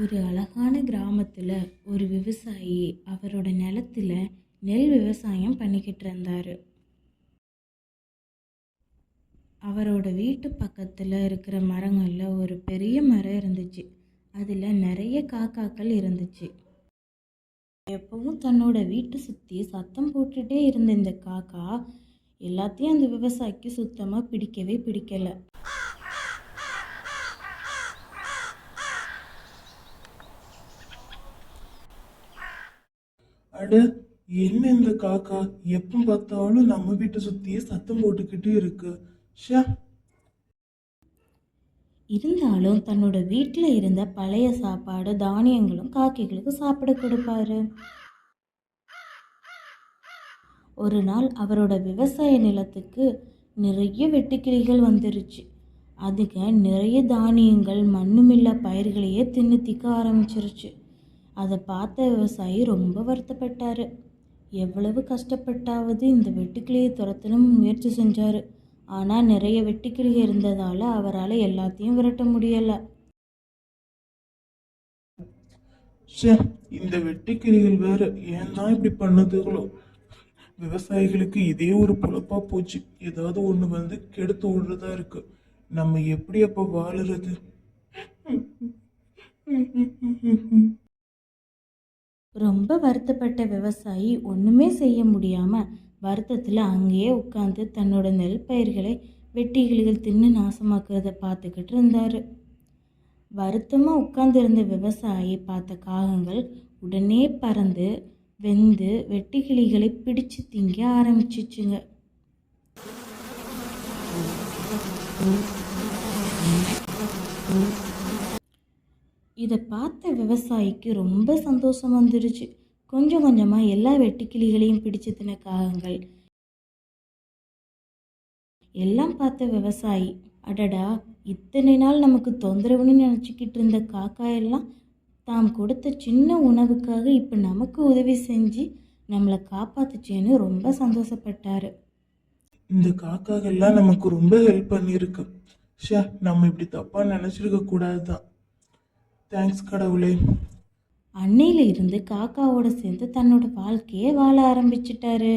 ஒரு அழகான கிராமத்தில் ஒரு விவசாயி அவரோட நிலத்துல நெல் விவசாயம் பண்ணிக்கிட்டு இருந்தார். அவரோட வீட்டு பக்கத்தில் இருக்கிற மரங்களில் ஒரு பெரிய மரம் இருந்துச்சு. அதில் நிறைய காக்காக்கள் இருந்துச்சு. எப்பவும் தன்னோட வீட்டை சுற்றி சத்தம் போட்டுகிட்டே இருந்த இந்த காக்கா எல்லாத்தையும் அந்த விவசாயிக்கு சுத்தமாக பிடிக்கவே பிடிக்கலை. அட, என்ன இந்த காக்கா எப்ப பார்த்தாலும் நம்ம வீட்டை சுத்தியே சத்தம் போட்டுக்கிட்டே இருக்கு. ஷே. இருந்தாலும் தன்னோட வீட்டில் இருந்த பழைய சாப்பாடு தானியங்களும் காக்கைகளுக்கு சாப்பிட கொடுப்பாரு. ஒரு நாள் அவரோட விவசாய நிலத்துக்கு நிறைய வெட்டுக்கிளிகள் வந்துருச்சு. அதுங்க நிறைய தானியங்கள் மண்ணுமில்லா பயிர்களையே தின்னு திக்க ஆரம்பிச்சிருச்சு. அதை பார்த்த விவசாயி ரொம்ப வருத்தப்பட்டார். எவ்வளவு கஷ்டப்பட்டாவது இந்த வெட்டுக்கிளியை துரத்தணும் முயற்சி செஞ்சார். ஆனால் நிறைய வெட்டுக்கிளிகள் இருந்ததால் அவரால் எல்லாத்தையும் விரட்ட முடியலை. இந்த வெட்டுக்கிளிகள் வேற ஏன் தான் இப்படி பண்ணதுகளோ. விவசாயிகளுக்கு இதே ஒரு பொழப்பா போச்சு. ஏதாவது ஒண்ணு வந்து கெடுத்து விடுறதா இருக்கு. நம்ம எப்படி அப்ப வாழுறது? ரொம்ப வருத்தப்பட்ட விவசாயி ஒன்றுமே செய்ய முடியாமல் வருத்தத்தில் அங்கேயே உட்காந்து தன்னோட நெல் பயிர்களை வெட்டுக்கிளிகள் தின்னு நாசமாக்குறத பார்த்துக்கிட்டு இருந்தார். வருத்தமாக உட்கார்ந்திருந்த விவசாயி பார்த்த காகங்கள் உடனே பறந்து வெந்து வெட்டுக்கிளிகளை பிடிச்சு திங்க ஆரம்பிச்சிச்சுங்க. இதை பார்த்த விவசாயிக்கு ரொம்ப சந்தோஷம் வந்துருச்சு. கொஞ்சம் கொஞ்சமாக எல்லா வெட்டுக்கிளிகளையும் பிடிச்சு தின காகங்கள் எல்லாம் பார்த்த விவசாயி, அடடா, இத்தனை நாள் நமக்கு தொந்தரவுன்னு நினச்சிக்கிட்டு இருந்த காக்கா எல்லாம் தாம் கொடுத்த சின்ன உணவுக்காக இப்போ நமக்கு உதவி செஞ்சு நம்மளை காப்பாத்துச்சேன்னு ரொம்ப சந்தோஷப்பட்டாரு. இந்த காக்காகெல்லாம் நமக்கு ரொம்ப ஹெல்ப் பண்ணியிருக்கு. நம்ம இப்படி தப்பா நினைச்சிருக்க கூடாதுதான். தேங்க்ஸ் கடவுளே. அன்னையில இருந்து காக்காவோட சேர்ந்து தன்னோட வாழ்க்கையை வாழ ஆரம்பிச்சிட்டாரு.